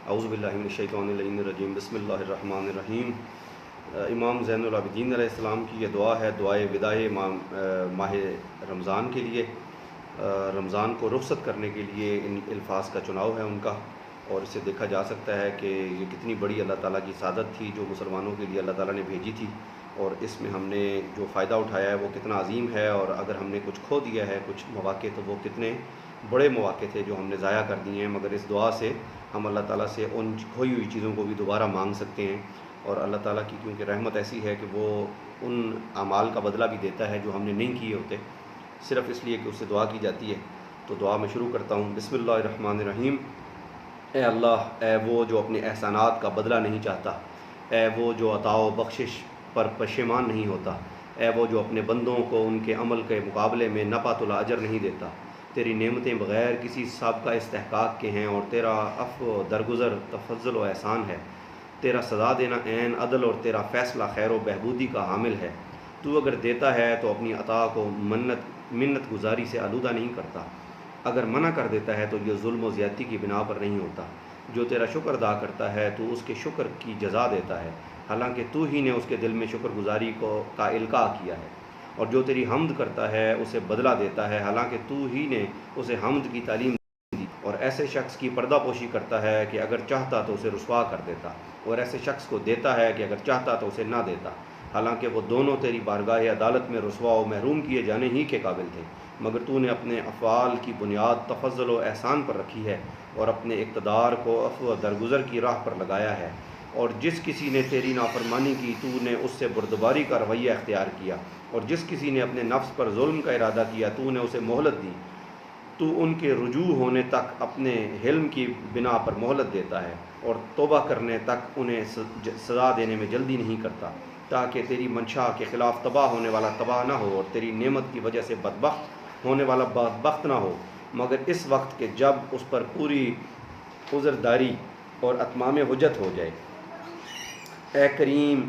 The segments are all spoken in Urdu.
اعوذ باللہ من الشیطان الرجیم بسم اللہ الرحمن الرحیم۔ امام زین العابدین علیہ السلام کی یہ دعا ہے، دعائے وداع ماہ رمضان کے لیے، رمضان کو رخصت کرنے کے لیے ان الفاظ کا چناؤ ہے ان کا، اور اس سے دیکھا جا سکتا ہے کہ یہ کتنی بڑی اللہ تعالیٰ کی سعادت تھی جو مسلمانوں کے لیے اللہ تعالیٰ نے بھیجی تھی، اور اس میں ہم نے جو فائدہ اٹھایا ہے وہ کتنا عظیم ہے، اور اگر ہم نے کچھ کھو دیا ہے کچھ مواقع تو وہ کتنے بڑے مواقع تھے جو ہم نے ضائع کر دیے ہیں۔ مگر اس دعا سے ہم اللہ تعالیٰ سے ان کھوئی ہوئی چیزوں کو بھی دوبارہ مانگ سکتے ہیں، اور اللہ تعالیٰ کی کیونکہ رحمت ایسی ہے کہ وہ ان اعمال کا بدلہ بھی دیتا ہے جو ہم نے نہیں کیے ہوتے، صرف اس لیے کہ اس سے دعا کی جاتی ہے۔ تو دعا میں شروع کرتا ہوں۔ بسم اللہ الرحمن الرحیم۔ اے اللہ، اے وہ جو اپنے احسانات کا بدلہ نہیں چاہتا، اے وہ جو عطا و بخشش پر پشیمان نہیں ہوتا، اے وہ جو اپنے بندوں کو ان کے عمل کے مقابلے میں نپات الاجر نہیں دیتا۔ تیری نعمتیں بغیر کسی سابقہ استحقاق کے ہیں، اور تیرا عفو و درگزر تفضل و احسان ہے۔ تیرا سزا دینا عین عدل، اور تیرا فیصلہ خیر و بہبودی کا حامل ہے۔ تو اگر دیتا ہے تو اپنی عطا کو منت گزاری سے آلودہ نہیں کرتا، اگر منع کر دیتا ہے تو یہ ظلم و زیادتی کی بنا پر نہیں ہوتا۔ جو تیرا شکر ادا کرتا ہے تو اس کے شکر کی جزا دیتا ہے، حالانکہ تو ہی نے اس کے دل میں شکر گزاری کا القاء کیا ہے، اور جو تیری حمد کرتا ہے اسے بدلہ دیتا ہے، حالانکہ تو ہی نے اسے حمد کی تعلیم دی، اور ایسے شخص کی پردہ پوشی کرتا ہے کہ اگر چاہتا تو اسے رسوا کر دیتا، اور ایسے شخص کو دیتا ہے کہ اگر چاہتا تو اسے نہ دیتا، حالانکہ وہ دونوں تیری بارگاہ عدالت میں رسوا و محروم کیے جانے ہی کے قابل تھے، مگر تو نے اپنے افعال کی بنیاد تفضل و احسان پر رکھی ہے، اور اپنے اقتدار کو عفو و درگزر کی راہ پر لگایا ہے، اور جس کسی نے تیری نافرمانی کی تو نے اس سے بردباری کا رویہ اختیار کیا، اور جس کسی نے اپنے نفس پر ظلم کا ارادہ کیا تو نے اسے مہلت دی۔ تو ان کے رجوع ہونے تک اپنے حلم کی بنا پر مہلت دیتا ہے، اور توبہ کرنے تک انہیں سزا دینے میں جلدی نہیں کرتا، تاکہ تیری منشا کے خلاف تباہ ہونے والا تباہ نہ ہو، اور تیری نعمت کی وجہ سے بدبخت ہونے والا بدبخت نہ ہو، مگر اس وقت کہ جب اس پر پوری عذرداری اور اتمام حجت ہو جائے۔ اے کریم،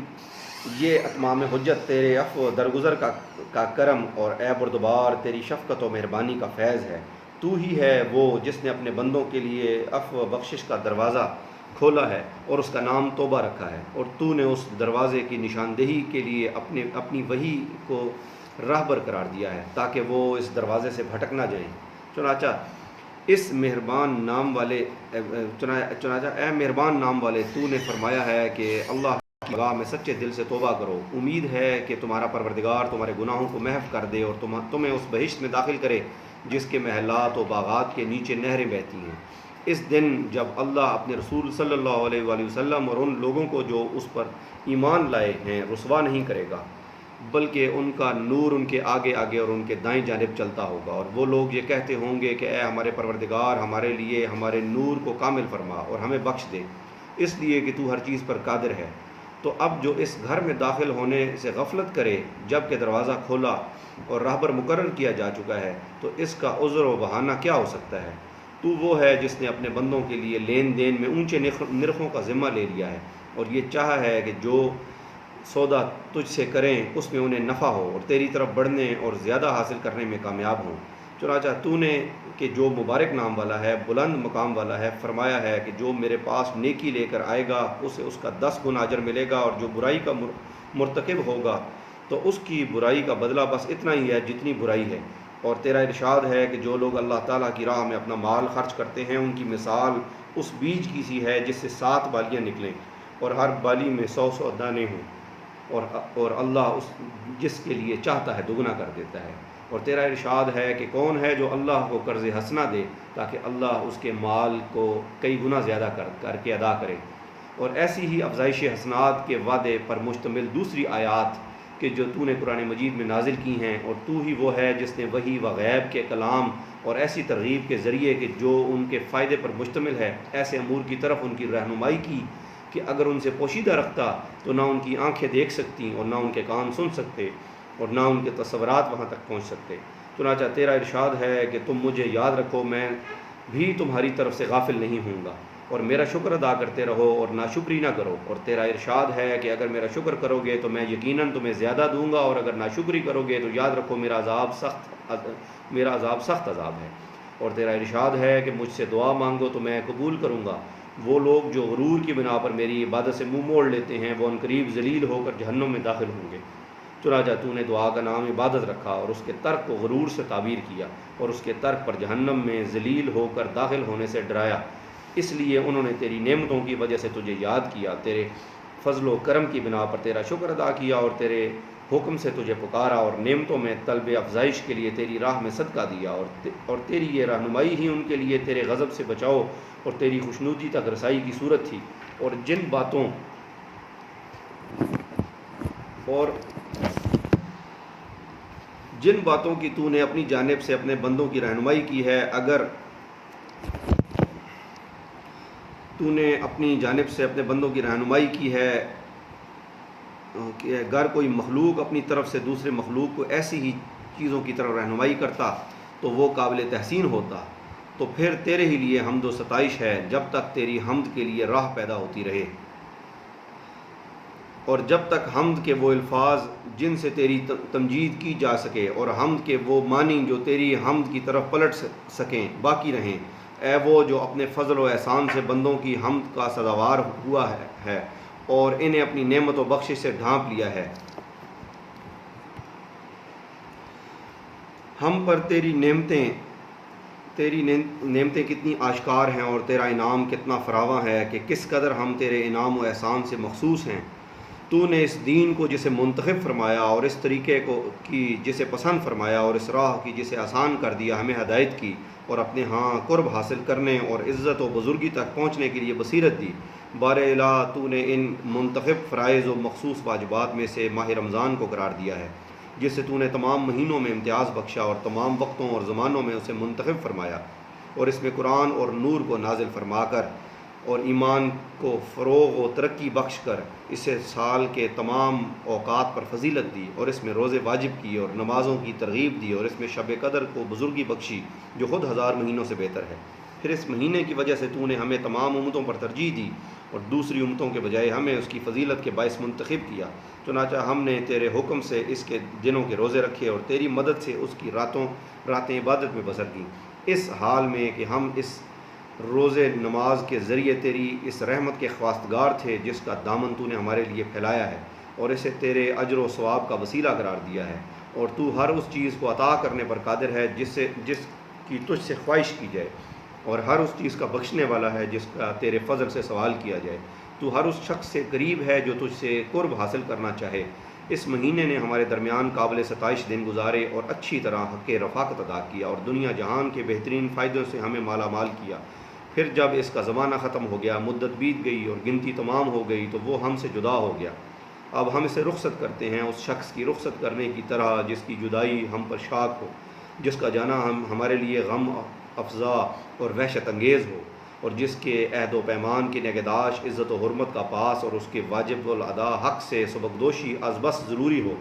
یہ اتمام حجت تیرے عفو و درگزر کا کرم، اور اے بردبار تیری شفقت و مہربانی کا فیض ہے۔ تو ہی ہے وہ جس نے اپنے بندوں کے لیے عفو و بخشش کا دروازہ کھولا ہے اور اس کا نام توبہ رکھا ہے، اور تو نے اس دروازے کی نشاندہی کے لیے اپنی وحی کو راہبر قرار دیا ہے، تاکہ وہ اس دروازے سے بھٹک نہ جائیں۔ چنانچہ اے مہربان نام والے تو نے فرمایا ہے کہ اللہ کی بارگاہ میں سچے دل سے توبہ کرو، امید ہے کہ تمہارا پروردگار تمہارے گناہوں کو محو کر دے اور تمہیں اس بہشت میں داخل کرے جس کے محلات و باغات کے نیچے نہریں بہتی ہیں۔ اس دن جب اللہ اپنے رسول صلی اللہ علیہ وآلہ وسلم اور ان لوگوں کو جو اس پر ایمان لائے ہیں رسوا نہیں کرے گا، بلکہ ان کا نور ان کے آگے آگے اور ان کے دائیں جانب چلتا ہوگا، اور وہ لوگ یہ کہتے ہوں گے کہ اے ہمارے پروردگار، ہمارے لیے ہمارے نور کو کامل فرما اور ہمیں بخش دے، اس لیے کہ تو ہر چیز پر قادر ہے۔ تو اب جو اس گھر میں داخل ہونے سے غفلت کرے جب کہ دروازہ کھولا اور راہبر مقرر کیا جا چکا ہے، تو اس کا عذر و بہانہ کیا ہو سکتا ہے؟ تو وہ ہے جس نے اپنے بندوں کے لیے لین دین میں اونچے نرخوں کا ذمہ لے لیا ہے، اور یہ چاہا ہے کہ جو سودا تجھ سے کریں اس میں انہیں نفع ہو، اور تیری طرف بڑھنے اور زیادہ حاصل کرنے میں کامیاب ہوں۔ چنانچہ تو نے کہ جو مبارک نام والا ہے، بلند مقام والا ہے، فرمایا ہے کہ جو میرے پاس نیکی لے کر آئے گا اسے اس کا 10 گنا اجر ملے گا، اور جو برائی کا مرتکب ہوگا تو اس کی برائی کا بدلہ بس اتنا ہی ہے جتنی برائی ہے۔ اور تیرا ارشاد ہے کہ جو لوگ اللہ تعالیٰ کی راہ میں اپنا مال خرچ کرتے ہیں ان کی مثال اس بیج کی سی ہے جس سے 7 بالیاں نکلیں اور ہر بالی میں 100 دانے ہوں، اور اللہ جس کے لیے چاہتا ہے دگنا کر دیتا ہے۔ اور تیرا ارشاد ہے کہ کون ہے جو اللہ کو قرض حسنہ دے تاکہ اللہ اس کے مال کو کئی گنا زیادہ کر کے ادا کرے۔ اور ایسی ہی افزائش حسنات کے وعدے پر مشتمل دوسری آیات کہ جو تو نے قرآن مجید میں نازل کی ہیں، اور تو ہی وہ ہے جس نے وحی و غیب کے کلام اور ایسی ترغیب کے ذریعے کہ جو ان کے فائدے پر مشتمل ہے ایسے امور کی طرف ان کی رہنمائی کی کہ اگر ان سے پوشیدہ رکھتا تو نہ ان کی آنکھیں دیکھ سکتی اور نہ ان کے کان سن سکتے اور نہ ان کے تصورات وہاں تک پہنچ سکتے۔ چنانچہ تیرا ارشاد ہے کہ تم مجھے یاد رکھو، میں بھی تمہاری طرف سے غافل نہیں ہوں گا، اور میرا شکر ادا کرتے رہو اور ناشکری نہ کرو۔ اور تیرا ارشاد ہے کہ اگر میرا شکر کرو گے تو میں یقیناً تمہیں زیادہ دوں گا، اور اگر ناشکری کرو گے تو یاد رکھو میرا عذاب سخت عذاب ہے۔ اور تیرا ارشاد ہے کہ مجھ سے دعا مانگو تو میں قبول کروں گا، وہ لوگ جو غرور کی بنا پر میری عبادت سے منہ موڑ لیتے ہیں وہ عنقریب ذلیل ہو کر جہنم میں داخل ہوں گے۔ چنانچہ تو نے دعا کا نام عبادت رکھا اور اس کے ترک کو غرور سے تعبیر کیا اور اس کے ترک پر جہنم میں ذلیل ہو کر داخل ہونے سے ڈرایا۔ اس لیے انہوں نے تیری نعمتوں کی وجہ سے تجھے یاد کیا، تیرے فضل و کرم کی بنا پر تیرا شکر ادا کیا اور تیرے حکم سے تجھے پکارا اور نعمتوں میں طلب افزائش کے لیے تیری راہ میں صدقہ دیا، اور تیری یہ رہنمائی ہی ان کے لیے تیرے غضب سے بچاؤ اور تیری خوشنودی تک رسائی کی صورت تھی۔ اور جن باتوں کی تو نے اپنی جانب سے اپنے بندوں کی رہنمائی کی ہے، اگر تو نے اپنی جانب سے اپنے بندوں کی رہنمائی کی ہے کہ اگر کوئی مخلوق اپنی طرف سے دوسرے مخلوق کو ایسی ہی چیزوں کی طرف رہنمائی کرتا تو وہ قابل تحسین ہوتا، تو پھر تیرے ہی لیے حمد و ستائش ہے جب تک تیری حمد کے لیے راہ پیدا ہوتی رہے، اور جب تک حمد کے وہ الفاظ جن سے تیری تمجید کی جا سکے اور حمد کے وہ معنی جو تیری حمد کی طرف پلٹ سکیں باقی رہیں۔ اے وہ جو اپنے فضل و احسان سے بندوں کی حمد کا سزاوار ہوا ہے اور انہیں اپنی نعمت و بخشش سے ڈھانپ لیا ہے۔ ہم پر تیری نعمتیں کتنی آشکار ہیں اور تیرا انعام کتنا فراواں ہے کہ کس قدر ہم تیرے انعام و احسان سے مخصوص ہیں۔ تو نے اس دین کو جسے منتخب فرمایا اور اس طریقے کو کی جسے پسند فرمایا اور اس راہ کی جسے آسان کر دیا ہمیں ہدایت کی اور اپنے ہاں قرب حاصل کرنے اور عزت و بزرگی تک پہنچنے کے لیے بصیرت دی۔ بار الہ تو نے ان منتخب فرائض و مخصوص واجبات میں سے ماہ رمضان کو قرار دیا ہے، جس سے تو نے تمام مہینوں میں امتیاز بخشا اور تمام وقتوں اور زمانوں میں اسے منتخب فرمایا، اور اس میں قرآن اور نور کو نازل فرما کر اور ایمان کو فروغ و ترقی بخش کر اسے سال کے تمام اوقات پر فضیلت دی، اور اس میں روزے واجب کیے اور نمازوں کی ترغیب دی، اور اس میں شب قدر کو بزرگی بخشی جو خود 1000 مہینوں سے بہتر ہے۔ پھر اس مہینے کی وجہ سے تو نے ہمیں تمام امتوں پر ترجیح دی اور دوسری امتوں کے بجائے ہمیں اس کی فضیلت کے باعث منتخب کیا۔ چنانچہ ہم نے تیرے حکم سے اس کے دنوں کے روزے رکھے اور تیری مدد سے اس کی راتیں عبادت میں بسر کیں، اس حال میں کہ ہم اس روزے نماز کے ذریعے تیری اس رحمت کے خواستگار تھے جس کا دامن تو نے ہمارے لیے پھیلایا ہے اور اسے تیرے اجر و ثواب کا وسیلہ قرار دیا ہے، اور تو ہر اس چیز کو عطا کرنے پر قادر ہے جس کی تجھ سے خواہش کی جائے، اور ہر اس چیز کا بخشنے والا ہے جس کا تیرے فضل سے سوال کیا جائے۔ تو ہر اس شخص سے قریب ہے جو تجھ سے قرب حاصل کرنا چاہے۔ اس مہینے نے ہمارے درمیان قابل ستائش دن گزارے اور اچھی طرح حق رفاقت ادا کیا اور دنیا جہان کے بہترین فائدوں سے ہمیں مالا مال کیا۔ پھر جب اس کا زمانہ ختم ہو گیا، مدت بیت گئی اور گنتی تمام ہو گئی تو وہ ہم سے جدا ہو گیا۔ اب ہم اسے رخصت کرتے ہیں اس شخص کی رخصت کرنے کی طرح جس کی جدائی ہم پر شاق ہو، جس کا جانا ہمارے لیے غم افزا اور وحشت انگیز ہو، اور جس کے عہد و پیمان کی نگہداشت عزت و حرمت کا پاس اور اس کے واجب الادا حق سے سبکدوشی از بس ضروری ہو۔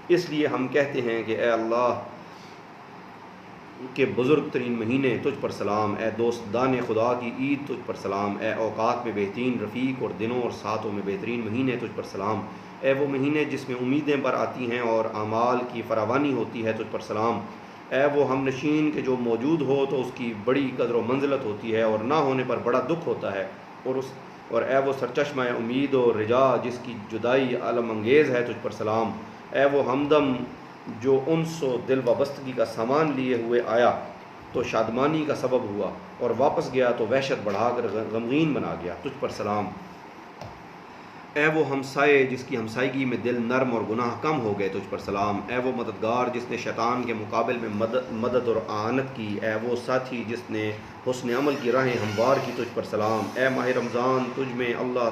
اس لیے ہم کہتے ہیں کہ اے اللہ کے بزرگ ترین مہینے تجھ پر سلام، اے دوست دان خدا کی عید تجھ پر سلام، اے اوقات میں بہترین رفیق اور دنوں اور ساتوں میں بہترین مہینے تجھ پر سلام، اے وہ مہینے جس میں امیدیں بر آتی ہیں اور اعمال کی فراوانی ہوتی ہے تجھ پر سلام، اے وہ ہم نشین کے جو موجود ہو تو اس کی بڑی قدر و منزلت ہوتی ہے اور نہ ہونے پر بڑا دکھ ہوتا ہے، اور اے وہ سرچشمہ امید و رجا جس کی جدائی علم انگیز ہے تجھ پر سلام، اے وہ ہمدم جو انس و دل وابستگی کا سامان لیے ہوئے آیا تو شادمانی کا سبب ہوا اور واپس گیا تو وحشت بڑھا کر غمگین بنا گیا، تجھ پر سلام۔ اے وہ ہمسائے جس کی ہمسائیگی میں دل نرم اور گناہ کم ہو گئے، تجھ پر سلام۔ اے وہ مددگار جس نے شیطان کے مقابل میں مدد اور اعانت کی، اے وہ ساتھی جس نے حسن عمل کی راہیں ہموار کی، تجھ پر سلام۔ اے ماہ رمضان تجھ میں اللہ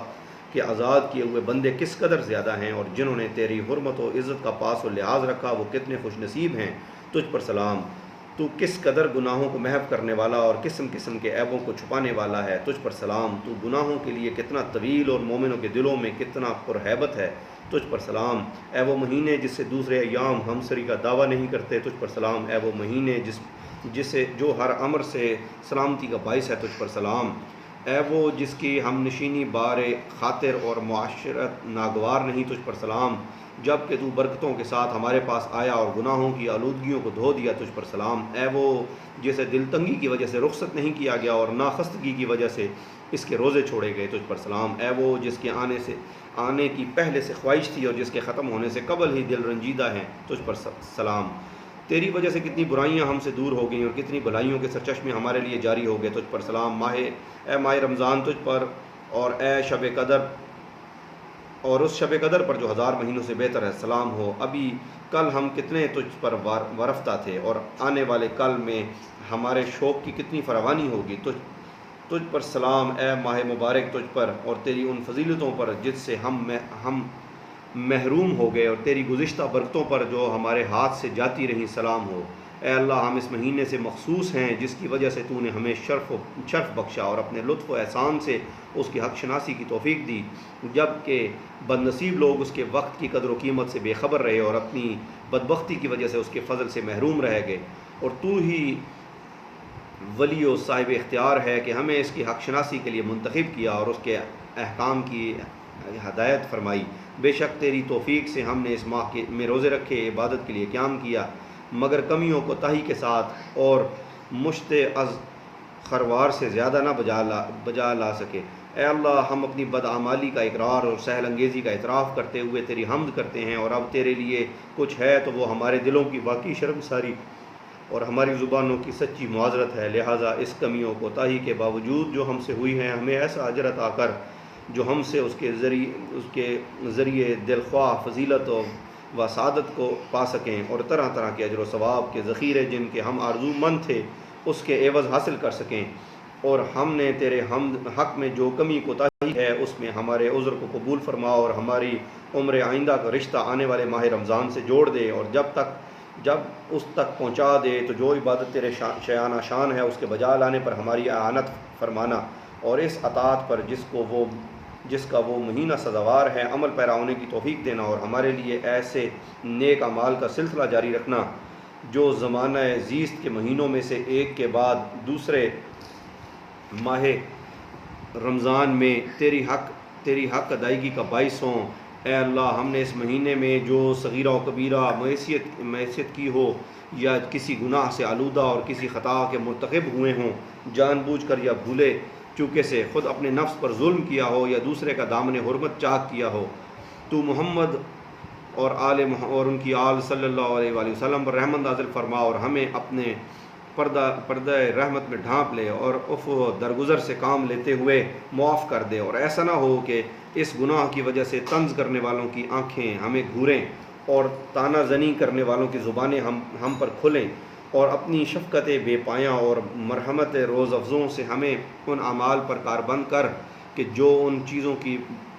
کے آزاد کیے ہوئے بندے کس قدر زیادہ ہیں، اور جنہوں نے تیری حرمت و عزت کا پاس و لحاظ رکھا وہ کتنے خوش نصیب ہیں، تجھ پر سلام۔ تو کس قدر گناہوں کو محو کرنے والا اور قسم قسم کے عیبوں کو چھپانے والا ہے، تجھ پر سلام۔ تو گناہوں کے لیے کتنا طویل اور مومنوں کے دلوں میں کتنا پرہیبت ہے، تجھ پر سلام۔ اے وہ مہینے جس سے دوسرے ایام ہمسری کا دعویٰ نہیں کرتے، تجھ پر سلام۔ اے وہ مہینے جو ہر امر سے سلامتی کا باعث ہے، تجھ پر سلام۔ اے وہ جس کی ہم نشینی بار خاطر اور معاشرت ناگوار نہیں، تجھ پر سلام، جب کہ تو برکتوں کے ساتھ ہمارے پاس آیا اور گناہوں کی آلودگیوں کو دھو دیا، تجھ پر سلام۔ اے وہ جسے دل تنگی کی وجہ سے رخصت نہیں کیا گیا اور ناخستگی کی وجہ سے اس کے روزے چھوڑے گئے، تجھ پر سلام۔ اے وہ جس کے آنے کی پہلے سے خواہش تھی اور جس کے ختم ہونے سے قبل ہی دل رنجیدہ ہیں، تجھ پر سلام۔ تیری وجہ سے کتنی برائیاں ہم سے دور ہو گئیں اور کتنی بھلائیوں کے سرچشمے ہمارے لیے جاری ہو گئے، تجھ پر سلام۔ اے ماہ رمضان تجھ پر اور اے شب قدر اور اس شب قدر پر جو 1000 مہینوں سے بہتر ہے سلام ہو۔ ابھی کل ہم کتنے تجھ پر وارفتہ تھے اور آنے والے کل میں ہمارے شوق کی کتنی فراوانی ہوگی، تجھ پر سلام۔ اے ماہ مبارک تجھ پر اور تیری ان فضیلتوں پر جس سے ہم محروم ہو گئے اور تیری گزشتہ برکتوں پر جو ہمارے ہاتھ سے جاتی رہیں سلام ہو۔ اے اللہ ہم اس مہینے سے مخصوص ہیں جس کی وجہ سے تو نے ہمیں شرف بخشا اور اپنے لطف و احسان سے اس کی حق شناسی کی توفیق دی، جب کہ بد نصیب لوگ اس کے وقت کی قدر و قیمت سے بے خبر رہے اور اپنی بدبختی کی وجہ سے اس کے فضل سے محروم رہ گئے، اور تو ہی ولی و صاحب اختیار ہے کہ ہمیں اس کی حق شناسی کے لیے منتخب کیا اور اس کے احکام کی ہدایت فرمائی۔ بے شک تیری توفیق سے ہم نے اس ماہ میں روزے رکھے، عبادت کے لیے قیام کیا، مگر کمیوں کو تہی کے ساتھ اور مشت از خروار سے زیادہ نہ بجا لا سکے۔ اے اللہ ہم اپنی بدعمالی کا اقرار اور سہل انگیزی کا اعتراف کرتے ہوئے تیری حمد کرتے ہیں، اور اب تیرے لیے کچھ ہے تو وہ ہمارے دلوں کی واقعی شرمساری اور ہماری زبانوں کی سچی معذرت ہے، لہٰذا اس کمیوں کو تاہی کے باوجود جو ہم سے ہوئی ہیں ہمیں ایسا اجر عطا کر جو ہم سے اس کے ذریعے دلخواہ فضیلت و سعادت کو پا سکیں، اور طرح طرح کے اجر و ثواب کے ذخیرے جن کے ہم آرزو مند تھے اس کے عوض حاصل کر سکیں، اور ہم نے تیرے حق میں جو کمی کوتاہی ہے اس میں ہمارے عذر کو قبول فرما اور ہماری عمر آئندہ کا رشتہ آنے والے ماہ رمضان سے جوڑ دے، اور جب اس تک پہنچا دے تو جو عبادت تیرے شایانہ شان ہے اس کے بجا لانے پر ہماری اعانت فرمانا، اور اس اطاعت پر جس کا وہ مہینہ سزاوار ہے عمل پیرا ہونے کی توفیق دینا، اور ہمارے لیے ایسے نیک اعمال کا سلسلہ جاری رکھنا جو زمانہ زیست کے مہینوں میں سے ایک کے بعد دوسرے ماہ رمضان میں تیری حق ادائیگی کا باعث ہوں۔ اے اللہ ہم نے اس مہینے میں جو صغیرہ و کبیرہ معصیت کی ہو یا کسی گناہ سے آلودہ اور کسی خطا کے مرتکب ہوئے ہوں، جان بوجھ کر یا بھولے چونکہ سے خود اپنے نفس پر ظلم کیا ہو یا دوسرے کا دامن حرمت چاک کیا ہو، تو محمد اور ان کی آل صلی اللہ علیہ وآلہ وسلم پر رحمت نازل فرما اور ہمیں اپنے پردہ رحمت میں ڈھانپ لے اور عفو درگزر سے کام لیتے ہوئے معاف کر دے، اور ایسا نہ ہو کہ اس گناہ کی وجہ سے طنز کرنے والوں کی آنکھیں ہمیں گھوریں اور طعنہ زنی کرنے والوں کی زبانیں ہم پر کھلیں، اور اپنی شفقت بے پایاں اور مرحمت روز افزوں سے ہمیں ان اعمال پر کاربند کر کہ جو ان چیزوں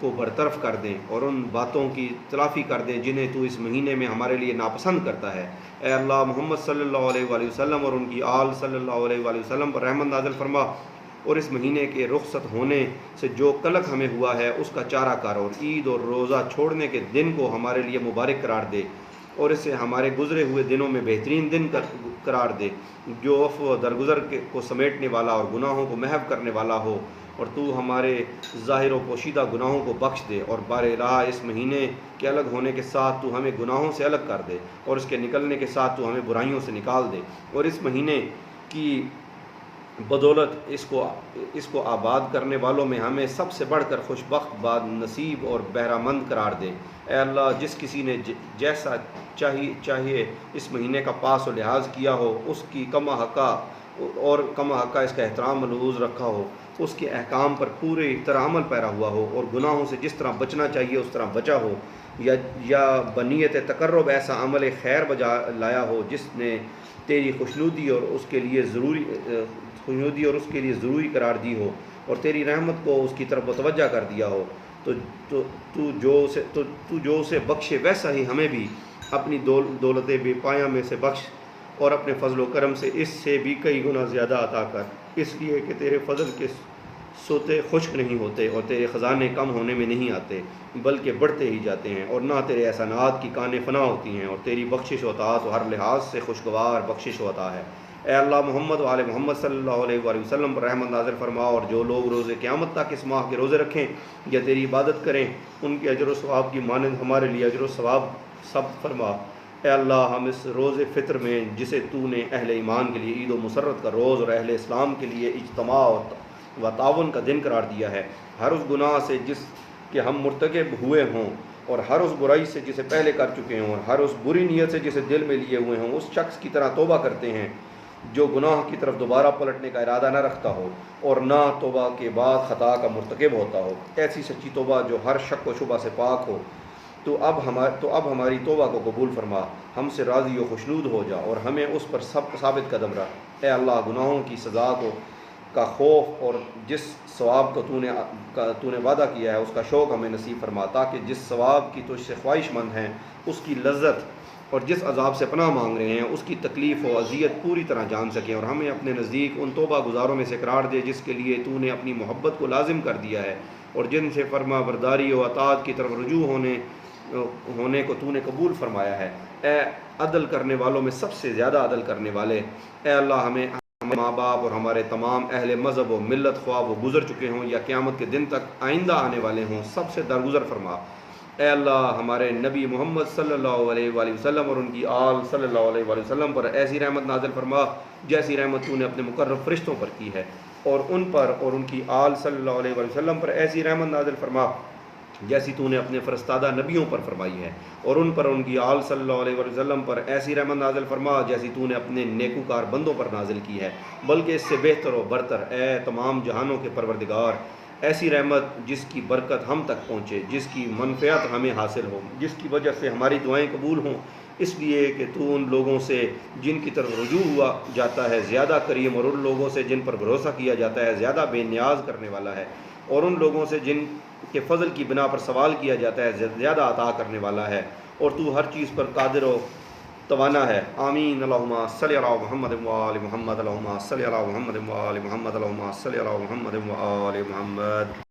کو برطرف کر دیں اور ان باتوں کی تلافی کر دیں جنہیں تو اس مہینے میں ہمارے لیے ناپسند کرتا ہے۔ اے اللہ محمد صلی اللہ علیہ وآلہ وسلم اور ان کی آل صلی اللہ علیہ وآلہ وسلم پر رحمت نازل فرما، اور اس مہینے کے رخصت ہونے سے جو کلک ہمیں ہوا ہے اس کا چارہ کر، اور عید اور روزہ چھوڑنے کے دن کو ہمارے لیے مبارک قرار دے، اور اسے ہمارے گزرے ہوئے دنوں میں بہترین دن قرار دے جو عفو و درگزر کو سمیٹنے والا اور گناہوں کو محو کرنے والا ہو، اور تو ہمارے ظاہر و پوشیدہ گناہوں کو بخش دے، اور بار الہ اس مہینے کے الگ ہونے کے ساتھ تو ہمیں گناہوں سے الگ کر دے، اور اس کے نکلنے کے ساتھ تو ہمیں برائیوں سے نکال دے، اور اس مہینے کی بدولت اس کو آباد کرنے والوں میں ہمیں سب سے بڑھ کر خوش بخت باد نصیب اور بہرہ مند قرار دے۔ اے اللہ جس کسی نے جیسا چاہیے اس مہینے کا پاس و لحاظ کیا ہو، اس کی کما حقہ اس کا احترام ملحوظ رکھا ہو، اس کے احکام پر پوری طرح عمل پیرا ہوا ہو، اور گناہوں سے جس طرح بچنا چاہیے اس طرح بچا ہو، یا بنیت تقرب ایسا عمل خیر بجا لایا ہو جس نے تیری خوشنودی اور اس کے لیے ضروری قرار دی ہو، اور تیری رحمت کو اس کی طرف متوجہ کر دیا ہو، تو جو اسے بخشے ویسا ہی ہمیں بھی اپنی دولت بے پایاں میں سے بخش، اور اپنے فضل و کرم سے اس سے بھی کئی گنا زیادہ عطا کر، اس لیے کہ تیرے فضل کے سوتے خشک نہیں ہوتے اور تیرے خزانے کم ہونے میں نہیں آتے بلکہ بڑھتے ہی جاتے ہیں، اور نہ تیرے احسانات کی کانیں فنا ہوتی ہیں، اور تیری بخشش و عطا تو ہر لحاظ سے خوشگوار بخشش و عطا ہے۔ اے اللہ محمد و آل محمد صلی اللہ علیہ وآلہ وسلم پر رحمت نازل فرما، اور جو لوگ روز قیامت تک اس ماہ کے روزے رکھیں یا تیری عبادت کریں ان کے اجر و ثواب کی مانند ہمارے لیے اجر و ثواب ثبت فرما۔ اے اللہ ہم اس روز فطر میں جسے تو نے اہل ایمان کے لیے عید و مسرت کا روز اور اہل اسلام کے لیے اجتماع و تعاون کا دن قرار دیا ہے، ہر اس گناہ سے جس کے ہم مرتکب ہوئے ہوں اور ہر اس برائی سے جسے پہلے کر چکے ہوں اور ہر اس بری نیت سے جسے دل میں لیے ہوئے ہوں، اس شخص کی طرح توبہ کرتے ہیں جو گناہ کی طرف دوبارہ پلٹنے کا ارادہ نہ رکھتا ہو اور نہ توبہ کے بعد خطا کا مرتکب ہوتا ہو، ایسی سچی توبہ جو ہر شک و شبہ سے پاک ہو۔ تو اب ہماری توبہ کو قبول فرما، ہم سے راضی و خوشنود ہو جا اور ہمیں اس پر ثابت قدم رکھ۔ اے اللہ گناہوں کی سزا کا خوف اور جس ثواب کو تو نے وعدہ کیا ہے اس کا شوق ہمیں نصیب فرما، تاکہ جس ثواب کی تجھ سے خواہش مند ہیں اس کی لذت اور جس عذاب سے پناہ مانگ رہے ہیں اس کی تکلیف و اذیت پوری طرح جان سکیں، اور ہمیں اپنے نزدیک ان توبہ گزاروں میں سے قرار دے جس کے لیے تو نے اپنی محبت کو لازم کر دیا ہے اور جن سے فرما برداری و اطاعت کی طرف رجوع ہونے کو تو نے قبول فرمایا ہے۔ اے عدل کرنے والوں میں سب سے زیادہ عدل کرنے والے، اے اللہ ہمیں ماں باپ اور ہمارے تمام اہل مذہب و ملت خواہ وہ گزر چکے ہوں یا قیامت کے دن تک آئندہ آنے والے ہوں سب سے درگزر فرما۔ اے اللہ ہمارے نبی محمد صلی اللہ علیہ وآلہ وسلم اور ان کی آل صلی اللہ علیہ وآلہ وسلم پر ایسی رحمت نازل فرما جیسی رحمت تو نے اپنے مقرب فرشتوں پر کی ہے، اور ان پر اور ان کی آل صلی اللہ علیہ وآلہ وسلم پر ایسی رحمت نازل فرما جیسی تو نے اپنے فرستادہ نبیوں پر فرمائی ہے، اور ان پر ان کی آل صلی اللہ علیہ وسلم پر ایسی رحمت نازل فرما جیسی تو نے اپنے نیکوکار بندوں پر نازل کی ہے، بلکہ اس سے بہتر و برتر اے تمام جہانوں کے پروردگار، ایسی رحمت جس کی برکت ہم تک پہنچے، جس کی منفعت ہمیں حاصل ہو، جس کی وجہ سے ہماری دعائیں قبول ہوں، اس لیے کہ تو ان لوگوں سے جن کی طرف رجوع ہوا جاتا ہے زیادہ کریم، اور ان لوگوں سے جن پر بھروسہ کیا جاتا ہے زیادہ بے نیاز کرنے والا ہے، اور ان لوگوں سے جن کے فضل کی بنا پر سوال کیا جاتا ہے زیادہ عطا کرنے والا ہے، اور تو ہر چیز پر قادر و توانا ہے۔ آمین۔ اللہم صلی علی محمد و آل محمد، اللہم صلی علی محمد و آل محمد، اللہم صلی علی محمد و آل محمد۔